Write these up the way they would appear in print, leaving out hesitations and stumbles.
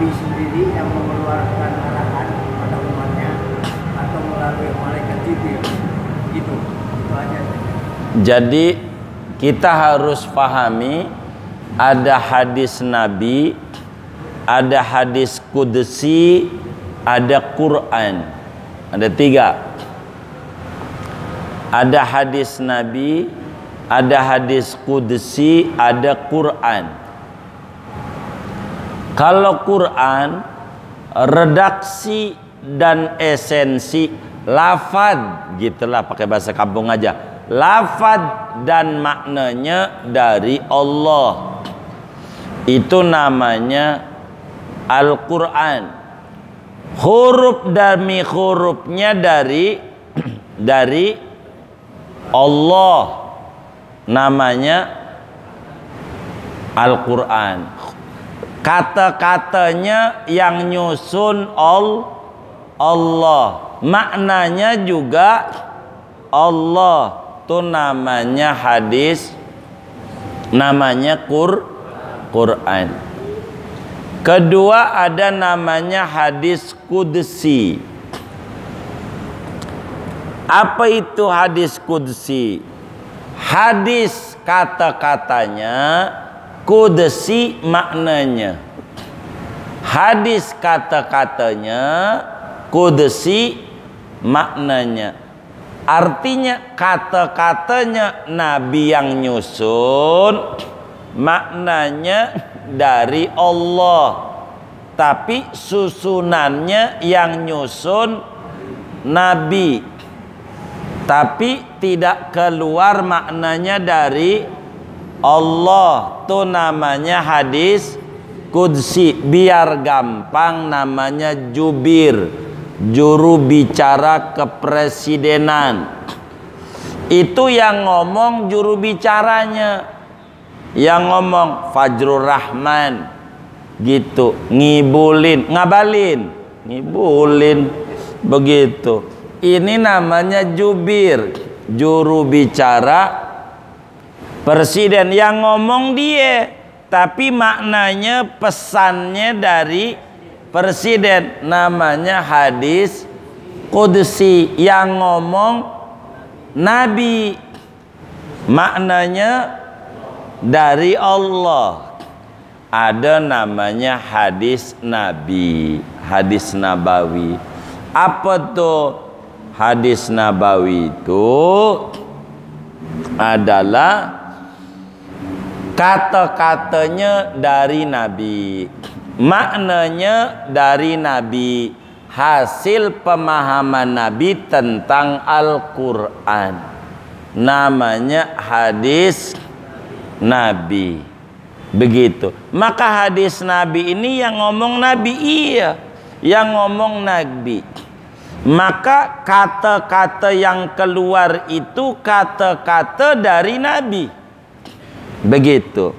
Nabi sendiri yang mengeluarkan arahan kepada umatnya atau melalui malaikat Jibril? Itu aja. Jadi kita harus pahami ada hadis Nabi, ada hadis Qudsi, ada Quran. Ada 3. Ada hadis Nabi, ada hadis Qudsi, ada Quran. Kalau Quran, redaksi dan esensi, lafad, gitulah pakai bahasa kampung aja. Lafad dan maknanya dari Allah. Itu namanya Al-Quran. Huruf demi hurufnya dari Allah, namanya Al-Quran. Kata-katanya yang nyusun Allah, maknanya juga Allah. Itu namanya hadis, namanya Quran. Kedua ada namanya hadis Qudsi. Apa itu hadis Qudsi? Hadis kata-katanya, Qudsi maknanya. Hadis kata-katanya, Qudsi maknanya. Artinya kata-katanya Nabi yang nyusun, maknanya dari Allah. Tapi susunannya yang nyusun Nabi. Tapi tidak keluar maknanya dari Allah. Itu namanya hadis Qudsi. Biar gampang namanya jubir, juru bicara kepresidenan. Itu yang ngomong juru bicaranya, yang ngomong Fajrul Rahman gitu, ngibulin, ngibulin begitu. Ini namanya jubir, juru bicara presiden. Yang ngomong dia, tapi maknanya pesannya dari presiden. Namanya hadis Qudsi. Yang ngomong Nabi, maknanya dari Allah. Ada namanya hadis Nabi, hadis Nabawi. Apa tuh? Hadis Nabawi itu adalah kata-katanya dari Nabi, maknanya dari Nabi, hasil pemahaman Nabi tentang Al-Quran. Namanya hadis Nabi. Begitu. Maka hadis Nabi ini yang ngomong Nabi, iya, yang ngomong Nabi. Maka kata-kata yang keluar itu kata-kata dari Nabi. Begitu.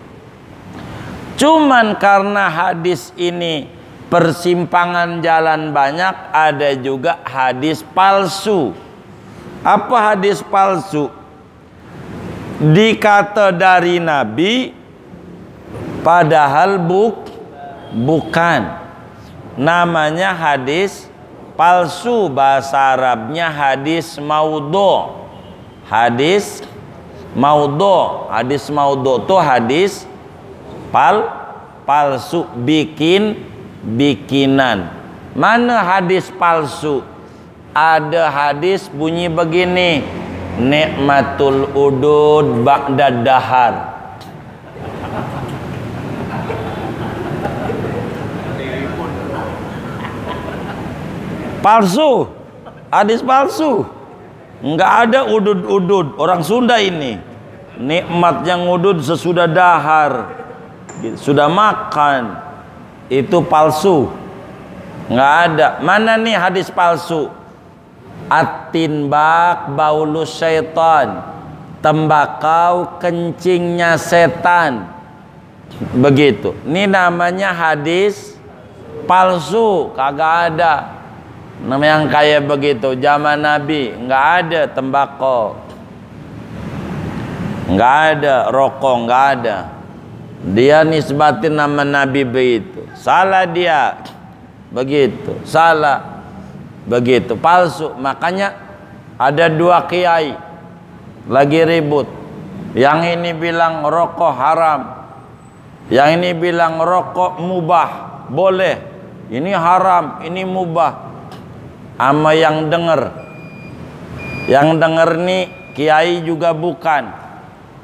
Cuman karena hadis ini persimpangan jalan banyak, ada juga hadis palsu. Apa hadis palsu? Dikata dari Nabi, padahal bukan. Namanya hadis palsu. Bahasa Arabnya hadis maudhu. Hadis maudhu. Hadis maudhu itu hadis palsu, bikinan. Mana hadis palsu? Ada hadis bunyi begini, nikmatul udud ba'da dahar. Palsu, hadis palsu. Enggak ada udud-udud. Orang Sunda ini, nikmat yang udud sesudah dahar, sudah makan, itu palsu. Enggak ada. Mana nih hadis palsu? At-tinbak baulus syaitan, tembakau kencingnya setan. Begitu. Ini namanya hadis palsu. Kagak ada. Namanya yang kayak begitu zaman Nabi nggak ada tembakau, nggak ada rokok, nggak ada. Dia nisbatin nama Nabi begitu. salah dia. Begitu, salah. Begitu, palsu. Makanya ada dua kiai lagi ribut. Yang ini bilang rokok haram, yang ini bilang rokok mubah, boleh. Ini haram, ini mubah. Ama yang denger, nih kiai juga bukan,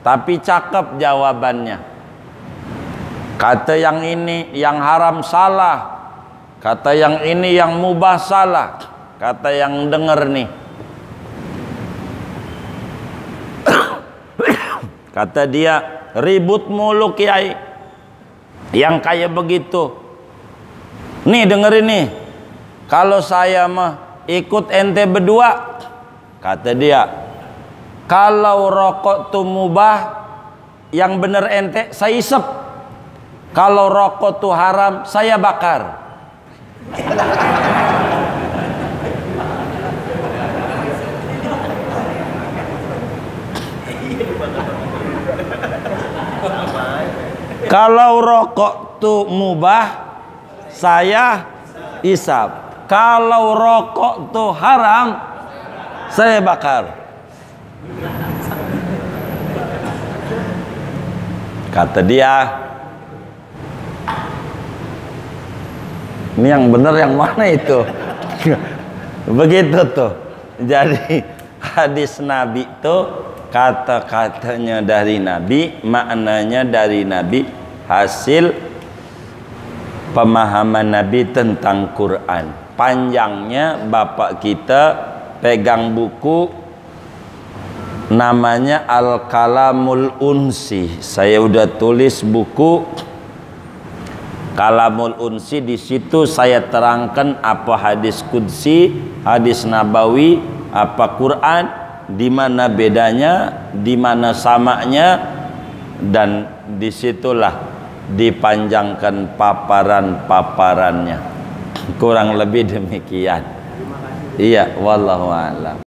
tapi cakep jawabannya. Kata yang ini yang haram salah, kata yang ini yang mubah salah. Kata yang denger nih, kata dia, ribut mulu kiai yang kayak begitu. Nih dengerin nih, kalau saya mah ikut ente berdua. Kata dia, kalau rokok tuh mubah, yang bener ente saya isep. Kalau rokok tuh haram, saya bakar. Kalau rokok tuh mubah, saya isap. Kalau rokok tuh haram, saya bakar. Kata dia, ini yang benar yang mana itu? Begitu tuh. Jadi hadis Nabi tuh kata-katanya dari Nabi, maknanya dari Nabi, hasil pemahaman Nabi tentang Quran. Panjangnya bapak kita pegang buku namanya Al-Kalamul Unsi. Saya udah tulis buku Kalamul Unsi. Di situ saya terangkan apa hadis qudsi, hadis nabawi, apa Quran, di mana bedanya, di mana samanya, dan disitulah dipanjangkan paparan-paparannya. Kurang lebih demikian. Iya, wallahu a'lam.